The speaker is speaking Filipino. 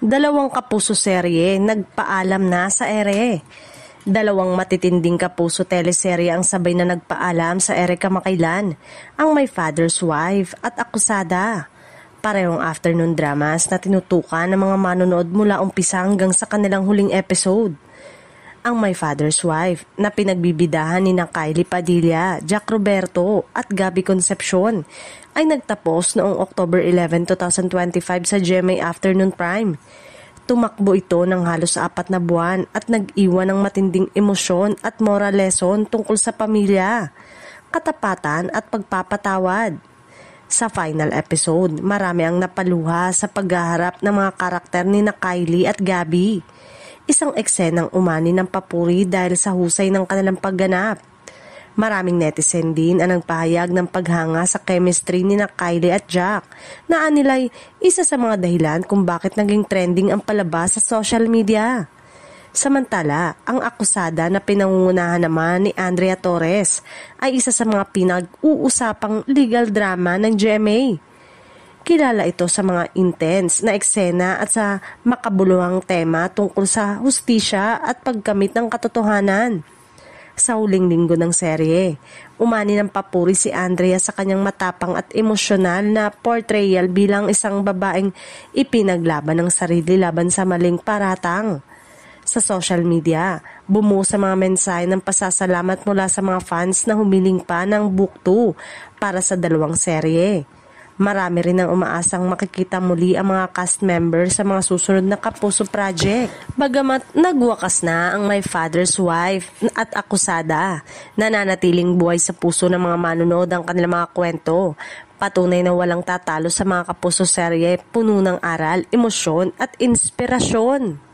Dalawang kapuso serye nagpaalam na sa ere. Dalawang matitinding kapuso teleserye ang sabay na nagpaalam sa ere kamakailan, ang My Father's Wife at Akusada. Parehong afternoon dramas na tinutukan ng mga manonood mula umpisa hanggang sa kanilang huling episode. Ang My Father's Wife na pinagbibidahan ni Kylie Padilla, Jack Roberto at Gabby Concepcion ay nagtapos noong October 11, 2025 sa GMA Afternoon Prime. Tumakbo ito ng halos 4 na buwan at nag-iwan ng matinding emosyon at moral lesson tungkol sa pamilya, katapatan at pagpapatawad. Sa final episode, marami ang napaluha sa paghaharap ng mga karakter ni Kylie at Gabby. Isang eksenang umani ng papuri dahil sa husay ng kanilang pagganap. Maraming netizen din ang nagpahayag ng paghanga sa chemistry ni Kylie at Jack na anilay isa sa mga dahilan kung bakit naging trending ang palabas sa social media. Samantala, ang Akusada na pinangungunahan naman ni Andrea Torres ay isa sa mga pinag-uusapang legal drama ng GMA. Kilala ito sa mga intense na eksena at sa makabuluhang tema tungkol sa hustisya at pagkamit ng katotohanan. Sa huling linggo ng serye, umani ng papuri si Andrea sa kanyang matapang at emosyonal na portrayal bilang isang babaeng ipinaglaban ng sarili laban sa maling paratang. Sa social media, bumuo sa mga mensahe ng pasasalamat mula sa mga fans na humiling pa ng Book 2 para sa dalawang serye. Marami rin ang umaasang makikita muli ang mga cast members sa mga susunod na Kapuso project. Bagamat nagwakas na ang My Father's Wife at Akusada, nananatiling buhay sa puso ng mga manonood ang kanilang mga kwento. Patunay na walang tatalo sa mga Kapuso serye, puno ng aral, emosyon at inspirasyon.